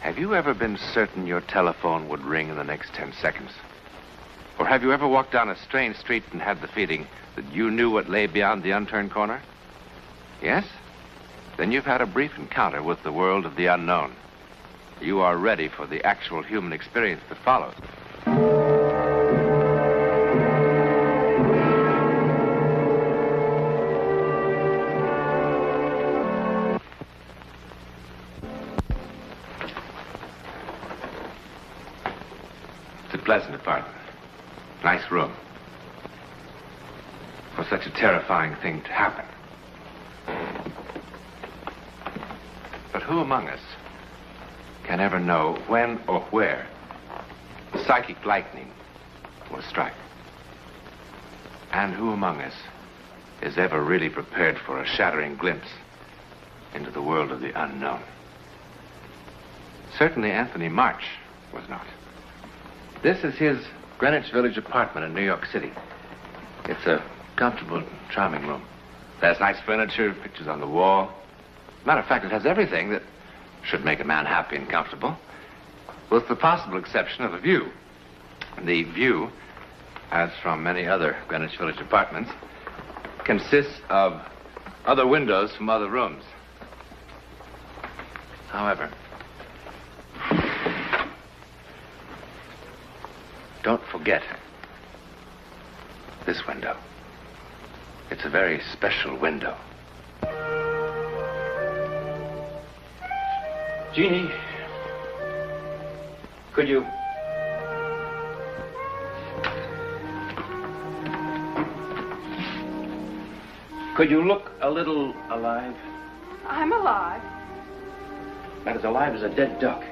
Have you ever been certain your telephone would ring in the next 10 seconds? Or have you ever walked down a strange street and had the feeling that you knew what lay beyond the unturned corner? Yes? Then you've had a brief encounter with the world of the unknown. You are ready for the actual human experience that follows. It's a pleasant apartment. Nice room. For such a terrifying thing to happen. But who among us can ever know when or where the psychic lightning will strike? And who among us is ever really prepared for a shattering glimpse into the world of the unknown? Certainly Anthony March was not. This is his Greenwich Village apartment in New York City. It's a comfortable, charming room. It has nice furniture, pictures on the wall. Matter of fact, it has everything that should make a man happy and comfortable, with the possible exception of a view. The view, as from many other Greenwich Village apartments, consists of other windows from other rooms. However, don't forget this window. It's a very special window. Jeannie, could you look a little alive? I'm alive. Not as alive as a dead duck.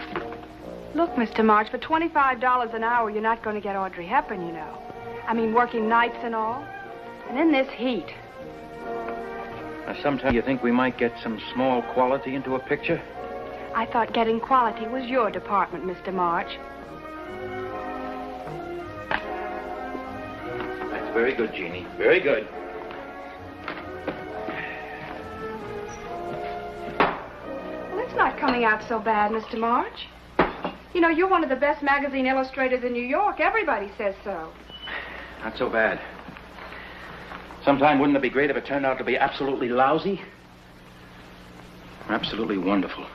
Look, Mr. March, for $25 an hour, you're not going to get Audrey Hepburn, you know. I mean, working nights and all. And in this heat. Now, sometimes you think we might get some small quality into a picture? I thought getting quality was your department, Mr. March. That's very good, Jeannie. Very good. Well, it's not coming out so bad, Mr. March. You know, you're one of the best magazine illustrators in New York. Everybody says so. Not so bad. Sometime wouldn't it be great if it turned out to be absolutely lousy? Or absolutely wonderful.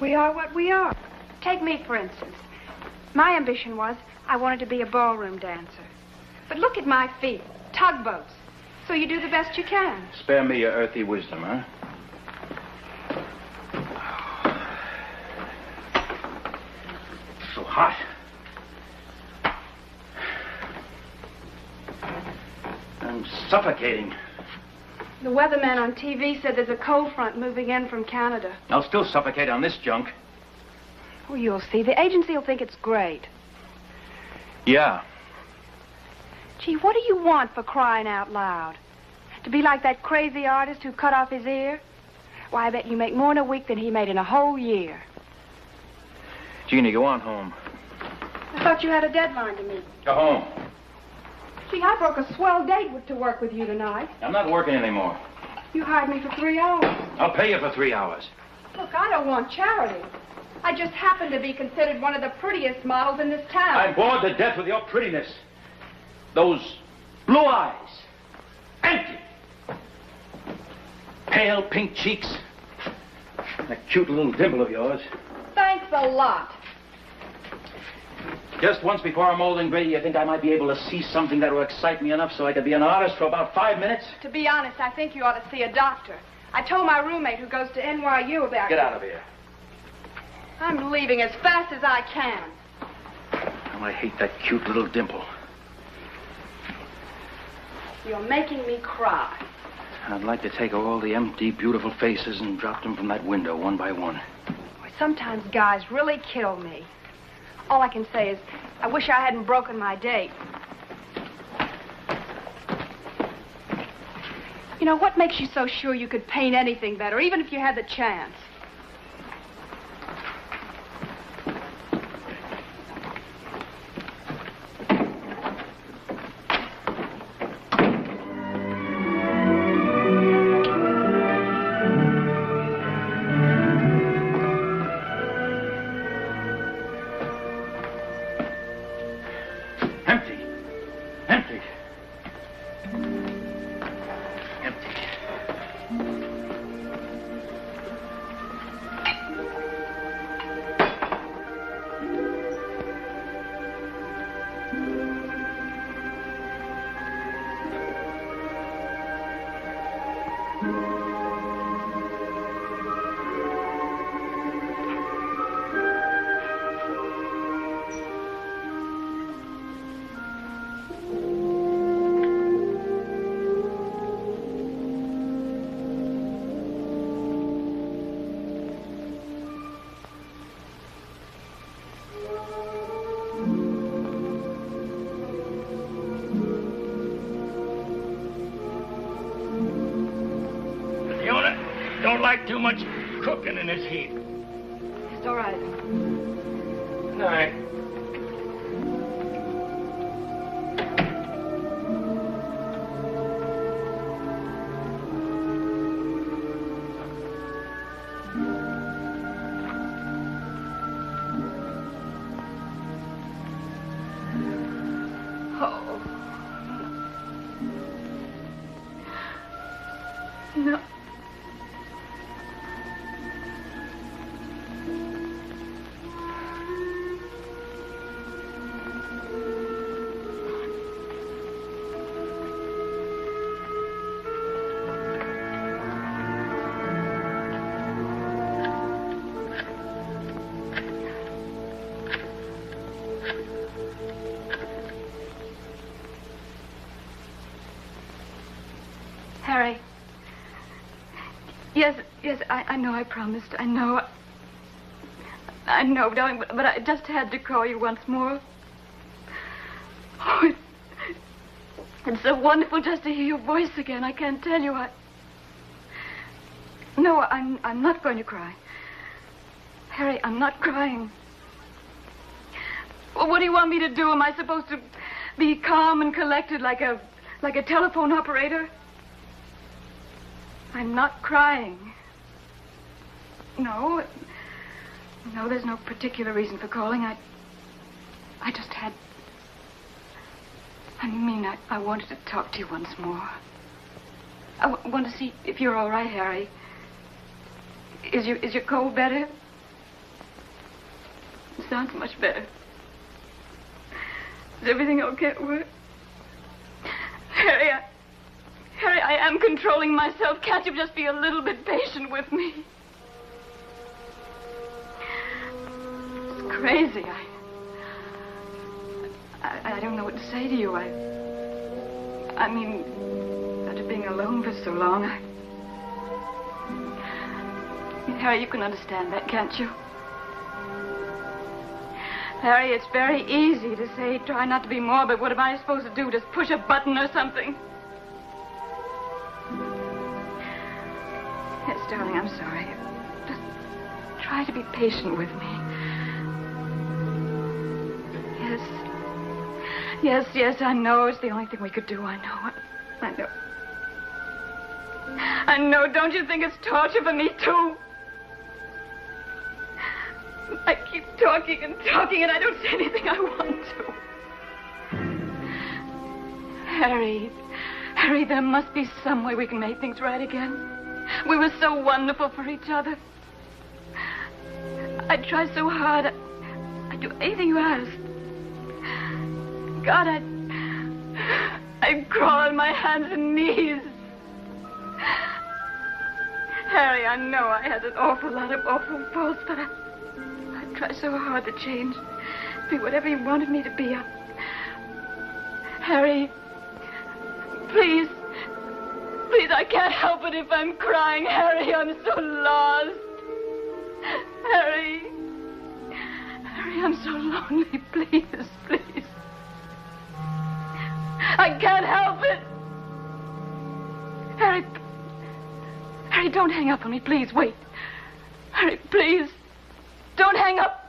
We are what we are. Take me, for instance. My ambition was I wanted to be a ballroom dancer. But look at my feet, tugboats. So you do the best you can. Spare me your earthy wisdom, huh? So hot. I'm suffocating. The weatherman on TV said there's a cold front moving in from Canada. I'll still suffocate on this junk. Oh, you'll see. The agency will think it's great. Yeah. Gee, what do you want, for crying out loud? To be like that crazy artist who cut off his ear? Why, I bet you make more in a week than he made in a whole year. Jeannie, go on home. I thought you had a deadline to meet. Go home. Gee, I broke a swell date to work with you tonight. I'm not working anymore. You hired me for 3 hours. I'll pay you for 3 hours. Look, I don't want charity. I just happen to be considered one of the prettiest models in this town. I'm bored to death with your prettiness. Those blue eyes. Empty. Pale pink cheeks. That cute little dimple of yours. Thanks a lot. Just once before I'm old and gray, you think I might be able to see something that will excite me enough so I could be an artist for about 5 minutes? To be honest, I think you ought to see a doctor. I told my roommate who goes to NYU about Get out of here. I'm leaving as fast as I can. Oh, I hate that cute little dimple. You're making me cry. I'd like to take all the empty, beautiful faces and drop them from that window one by one. Sometimes guys really kill me. All I can say is, I wish I hadn't broken my date. You know, what makes you so sure you could paint anything better, even if you had the chance? don't like too much cooking in this heat. It's all right. All right. Oh. No. Harry. Yes, I know I promised. I know, darling, but I just had to call you once more. Oh, it's so wonderful just to hear your voice again. I can't tell you. No, I'm not going to cry. Harry, I'm not crying. Well, what do you want me to do? Am I supposed to be calm and collected like a telephone operator? I'm not crying. No, there's no particular reason for calling. I just had... I wanted to talk to you once more. I want to see if you're all right, Harry. Is your cold better? It sounds much better. Is everything okay at work? Harry, I am controlling myself. Can't you just be a little bit patient with me? It's crazy. I don't know what to say to you. I mean, after being alone for so long, Harry, you can understand that, can't you? Harry, it's very easy to say, try not to be morbid. What am I supposed to do? Just push a button or something? Yes, darling, I'm sorry. Just try to be patient with me. Yes, I know. It's the only thing we could do. I know. I know. Don't you think it's torture for me, too? I keep talking and I don't say anything I want to. Harry, there must be some way we can make things right again. We were so wonderful for each other. I try so hard. I'd do anything you asked. God, I'd crawl on my hands and knees. Harry, I know I had an awful lot of awful faults, but I try so hard to change, be whatever you wanted me to be. Harry, please, I can't help it if I'm crying. Harry, I'm so lost. Harry, I'm so lonely. Please. I can't help it. Harry, don't hang up on me, please. Wait. Harry, please. Don't hang up.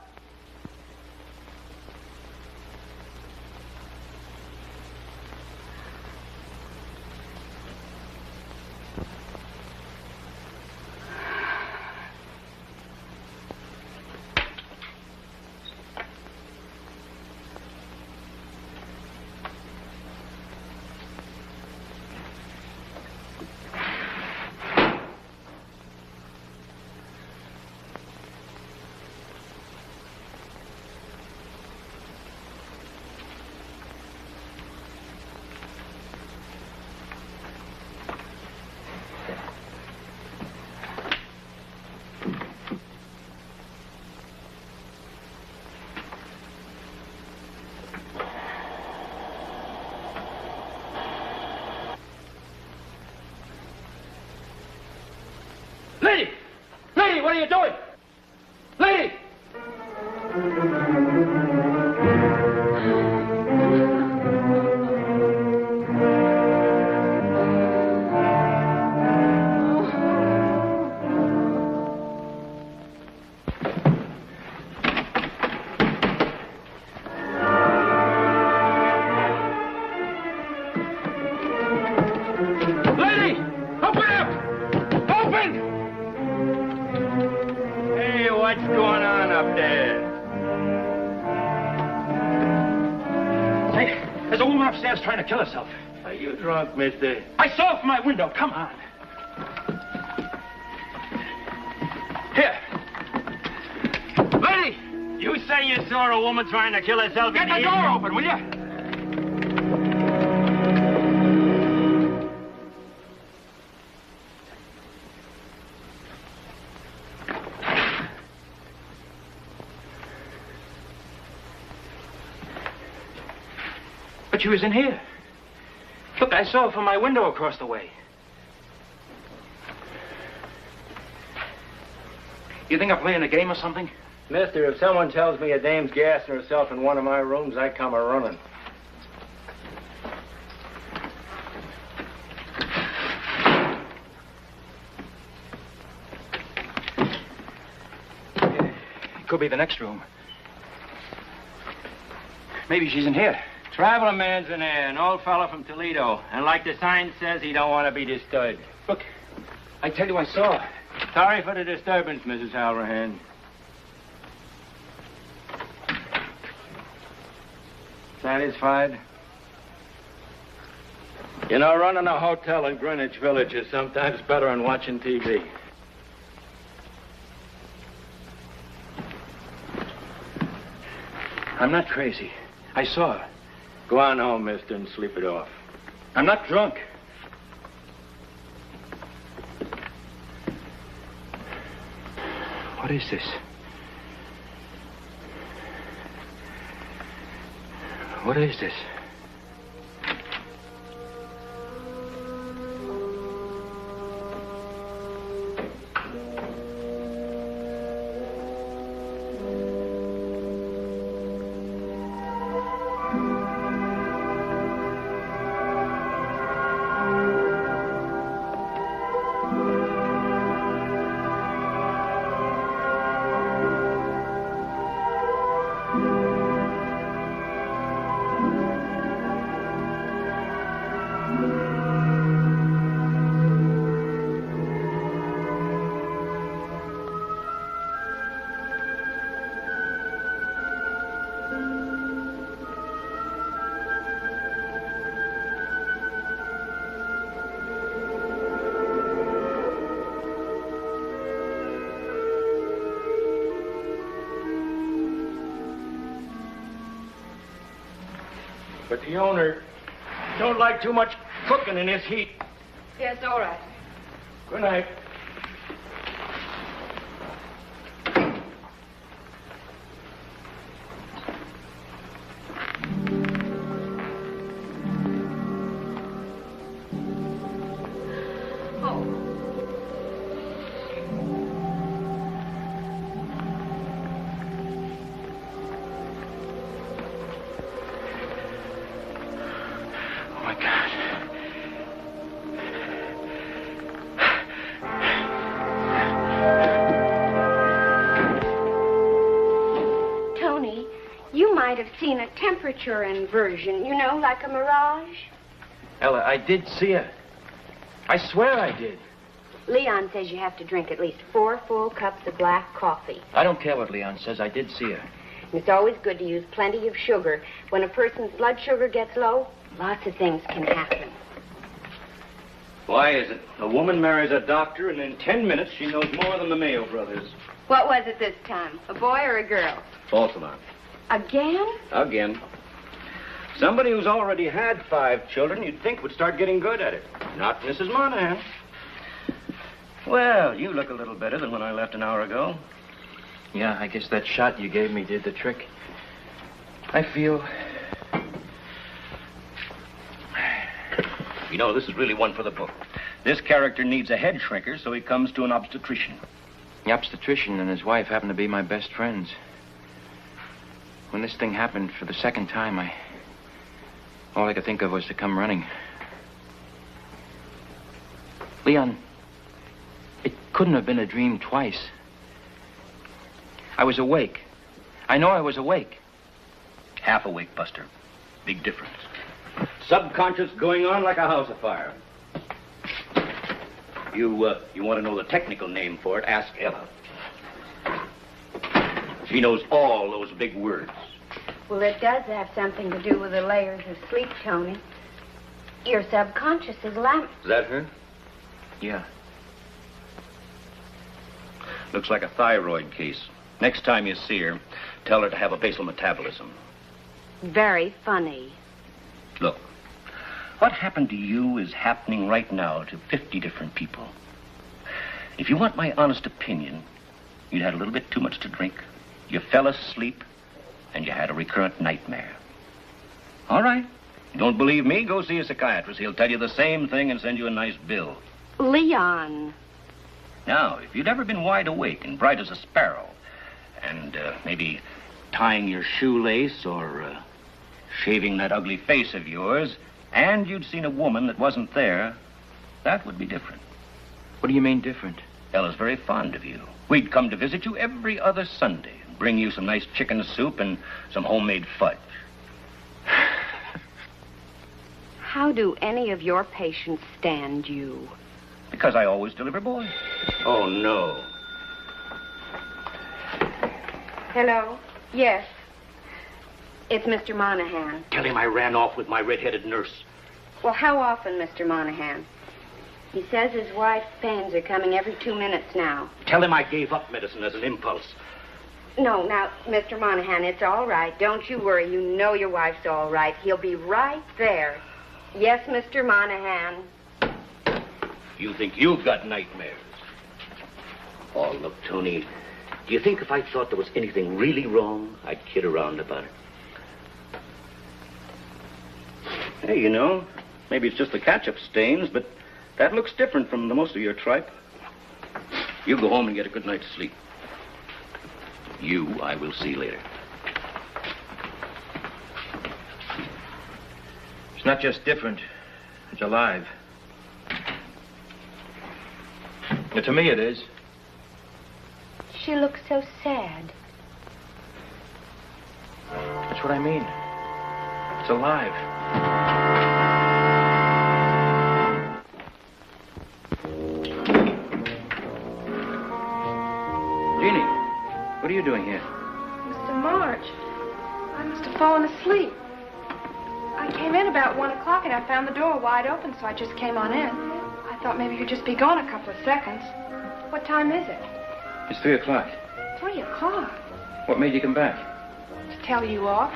Lady, what are you doing? Lady! mind! Hey, what's going on up there? Hey, there's a woman upstairs trying to kill herself. Are you drunk, mister? I saw it from my window. Come on. Here. Lady! You say you saw a woman trying to kill herself Get in the here? door open, will you? But she was in here. Look, I saw her from my window across the way. You think I'm playing a game or something? Mister, if someone tells me a dame's gassing herself in one of my rooms, I come a-running. It could be the next room. Maybe she's in here. Traveling man's in there, an old fellow from Toledo. And like the sign says, he don't want to be disturbed. Look, I tell you I saw her. Sorry for the disturbance, Mrs. Halverhan. Satisfied? You know, running a hotel in Greenwich Village is sometimes better than watching TV. I'm not crazy. I saw her. Go on home, mister, and sleep it off. I'm not drunk. What is this? What is this? But the owner don't like too much cooking in this heat. Yes, all right. Good night. Seen a temperature inversion, you know, like a mirage. Ella, I did see her. I swear I did. Leon says you have to drink at least 4 full cups of black coffee. I don't care what Leon says. I did see her. It's always good to use plenty of sugar. When a person's blood sugar gets low, lots of things can happen. Why is it? A woman marries a doctor, and in 10 minutes she knows more than the Mayo brothers. What was it this time? A boy or a girl? False alarm. Again? Again. Somebody who's already had 5 children you'd think would start getting good at it. Not Mrs. Monahan. Well, you look a little better than when I left an hour ago. Yeah, I guess that shot you gave me did the trick. I feel... You know, this is really one for the book. This character needs a head shrinker, so he comes to an obstetrician. The obstetrician and his wife happen to be my best friends. When this thing happened for the second time, all I could think of was to come running. Leon, it couldn't have been a dream twice. I was awake. I know I was awake. Half awake, Buster. Big difference. Subconscious going on like a house afire. You want to know the technical name for it, ask Ella. She knows all those big words. Well, it does have something to do with the layers of sleep, Tony. Your subconscious is lamp. Is that her? Yeah. Looks like a thyroid case. Next time you see her, tell her to have a basal metabolism. Very funny. Look, what happened to you is happening right now to 50 different people. If you want my honest opinion, you'd had a little bit too much to drink, you fell asleep, and you had a recurrent nightmare. All right. You don't believe me? Go see a psychiatrist. He'll tell you the same thing and send you a nice bill. Leon. Now, if you'd ever been wide awake and bright as a sparrow, and maybe tying your shoelace or shaving that ugly face of yours, and you'd seen a woman that wasn't there, that would be different. What do you mean different? Ella's very fond of you. We'd come to visit you every other Sunday and bring you some nice chicken soup and some homemade fudge. How do any of your patients stand you? Because I always deliver boys. Oh, no. Hello? Yes. It's Mr. Monahan. Tell him I ran off with my red-headed nurse. Well, how often, Mr. Monahan? He says his wife's pains are coming every 2 minutes now. Tell him I gave up medicine as an impulse. No, now, Mr. Monahan, it's all right. Don't you worry. You know your wife's all right. He'll be right there. Yes, Mr. Monahan. You think you've got nightmares. Oh, look, Tony, do you think if I thought there was anything really wrong, I'd kid around about it? Hey, you know, maybe it's just the ketchup stains, but that looks different from the most of your tripe. You go home and get a good night's sleep. You, I will see later. It's not just different. It's alive. But to me it is. She looks so sad. That's what I mean. It's alive. Jeannie, what are you doing here? Mr. March, I must have fallen asleep. I came in about 1 o'clock and I found the door wide open, so I just came on in. I thought maybe you'd just be gone a couple of seconds. What time is it? It's 3 o'clock. 3 o'clock? What made you come back? To tell you off?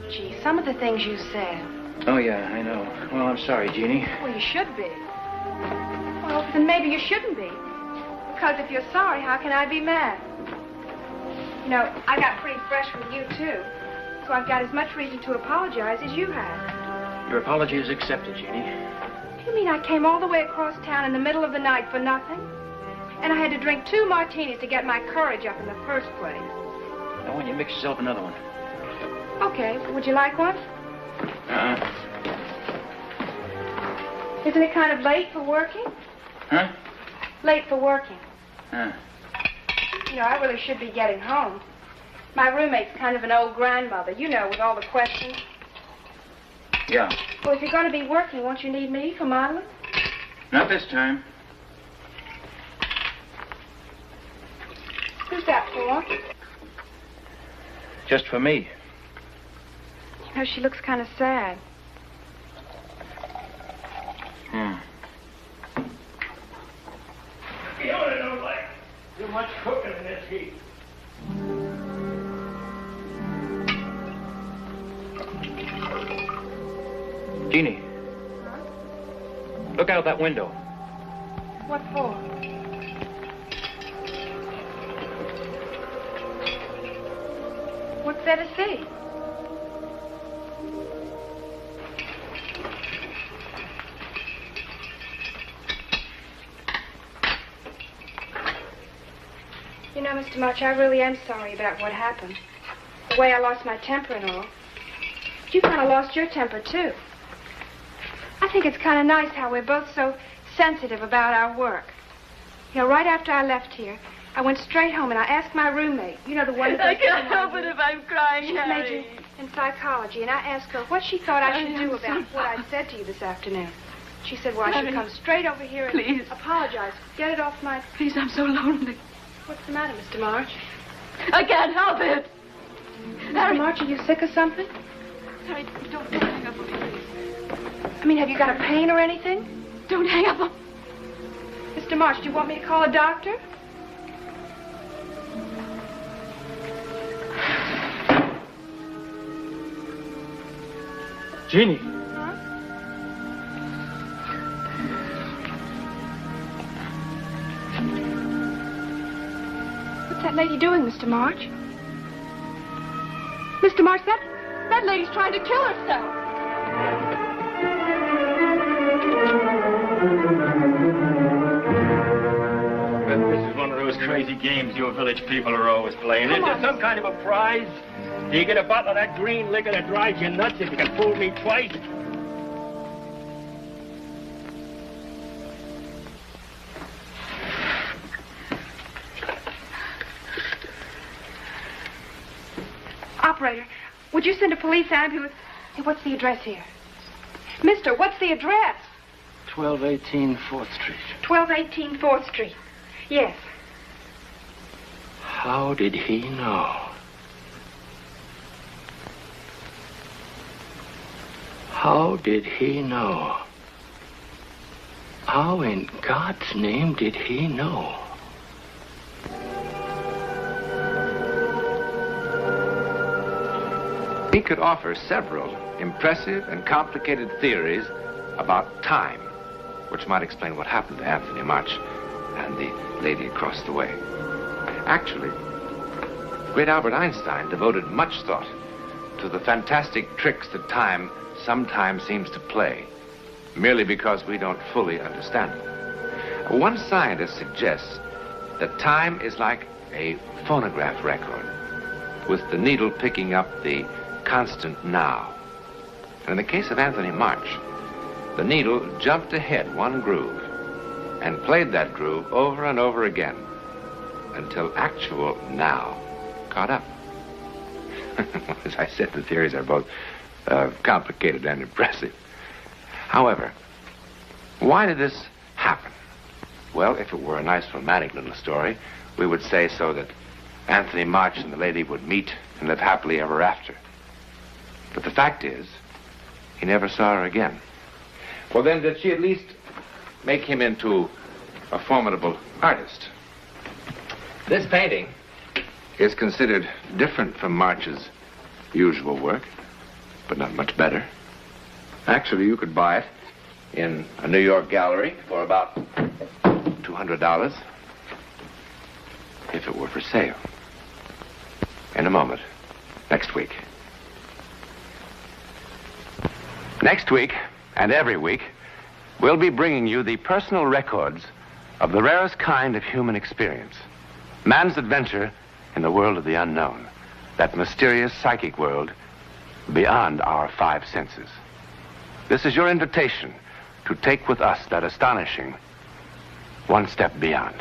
Gee, some of the things you said. Oh, yeah, I know. Well, I'm sorry, Jeannie. Well, you should be. Well, then maybe you shouldn't be. Because if you're sorry, how can I be mad? You know, I got pretty fresh with you, too. So I've got as much reason to apologize as you have. Your apology is accepted, Jeannie. Do you mean I came all the way across town in the middle of the night for nothing? And I had to drink 2 martinis to get my courage up in the first place. Now, why don't you mix yourself another one? Okay, would you like one? Uh-uh. Isn't it kind of late for working? Huh? Late for working. Huh. You know, I really should be getting home. My roommate's kind of an old grandmother, you know, with all the questions. Yeah. Well, if you're going to be working, won't you need me for modeling? Not this time. Who's that for? Just for me. You know, she looks kind of sad. You know, I don't like too much cooking in this heat. Jeannie. Look out that window. What for? What's there to see? You know, Mr. March, I really am sorry about what happened. The way I lost my temper and all. But you kind of lost your temper, too. I think it's kind of nice how we're both so sensitive about our work. You know, right after I left here, I went straight home and I asked my roommate, you know, the one... I can't help it if I'm crying, She's Harry. majoring in psychology, and I asked her what she thought I should do about what I said to you this afternoon. She said, well, I should come straight over here and Please. apologize. Get it off my... Please, I'm so lonely. What's the matter, Mr. March? I can't help it. Mr. March, are you sick or something? Harry, don't hang up on me, please. I mean, have you got a pain or anything? Don't hang up on... Mr. March, do you want me to call a doctor? Jeannie. What's that lady doing, Mr. March? Mr. March, that lady's trying to kill herself. This is one of those crazy games you village people are always playing. Is there some kind of a prize? Do you get a bottle of that green liquor that drives you nuts if you can fool me twice? Operator, would you send a police ambulance? Hey, what's the address here? Mister, what's the address? 1218 4th Street. 1218 4th Street. Yes. How did he know? How did he know? How in God's name did he know? He could offer several impressive and complicated theories about time, which might explain what happened to Anthony March and the lady across the way. Actually, great Albert Einstein devoted much thought to the fantastic tricks that time sometimes seems to play, merely because we don't fully understand it. One scientist suggests that time is like a phonograph record, with the needle picking up the constant now. And in the case of Anthony March, the needle jumped ahead one groove and played that groove over and over again until actual now caught up. As I said, the theories are both complicated and impressive. However, why did this happen? Well, if it were a nice romantic little story, we would say so that Anthony March and the lady would meet and live happily ever after. But the fact is, he never saw her again. Well, then, did she at least make him into a formidable artist? This painting is considered different from March's usual work, but not much better. Actually, you could buy it in a New York gallery for about $200 if it were for sale. In a moment. Next week. Next week, and every week, we'll be bringing you the personal records of the rarest kind of human experience. Man's adventure in the world of the unknown. That mysterious psychic world beyond our five senses. This is your invitation to take with us that astonishing one step beyond.